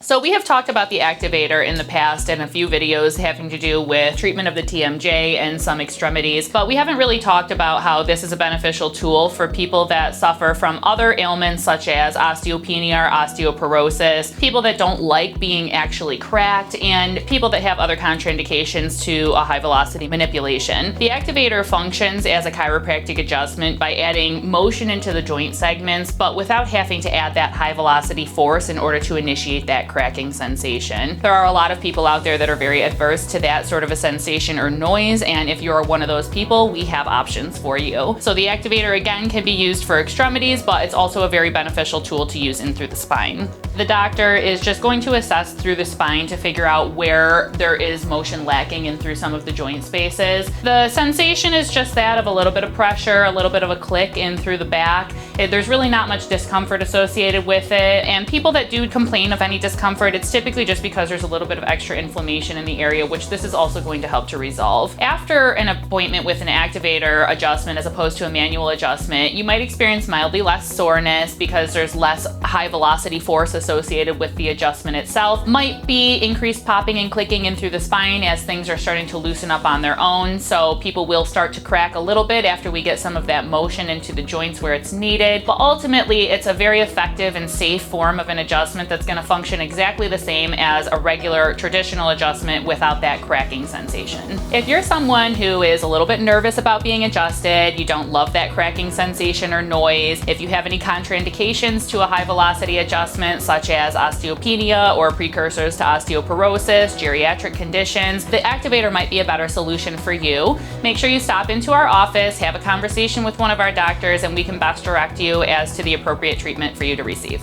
So we have talked about the Activator in the past in a few videos having to do with treatment of the TMJ and some extremities, but we haven't really talked about how this is a beneficial tool for people that suffer from other ailments such as osteopenia or osteoporosis, people that don't like being actually cracked, and people that have other contraindications to a high velocity manipulation. The Activator functions as a chiropractic adjustment by adding motion into the joint segments, but without having to add that high velocity force in order to initiate that cracking sensation. There are a lot of people out there that are very adverse to that sort of a sensation or noise, and if you're one of those people, we have options for you. So the Activator again can be used for extremities, but it's also a very beneficial tool to use in through the spine. The doctor is just going to assess through the spine to figure out where there is motion lacking in through some of the joint spaces. The sensation is just that of a little bit of pressure, a little bit of a click in through the back. There's really not much discomfort associated with it, and people that do complain of any discomfort, it's typically just because there's a little bit of extra inflammation in the area, which this is also going to help to resolve. After an appointment with an Activator adjustment as opposed to a manual adjustment, you might experience mildly less soreness because there's less high velocity force associated with the adjustment itself. Might be increased popping and clicking in through the spine as things are starting to loosen up on their own, so people will start to crack a little bit after we get some of that motion into the joints where it's needed. But ultimately, it's a very effective and safe form of an adjustment that's going to function exactly the same as a regular traditional adjustment without that cracking sensation. If you're someone who is a little bit nervous about being adjusted, you don't love that cracking sensation or noise, if you have any contraindications to a high velocity adjustment such as osteopenia or precursors to osteoporosis, geriatric conditions, the Activator might be a better solution for you. Make sure you stop into our office, have a conversation with one of our doctors, and we can best direct you as to the appropriate treatment for you to receive.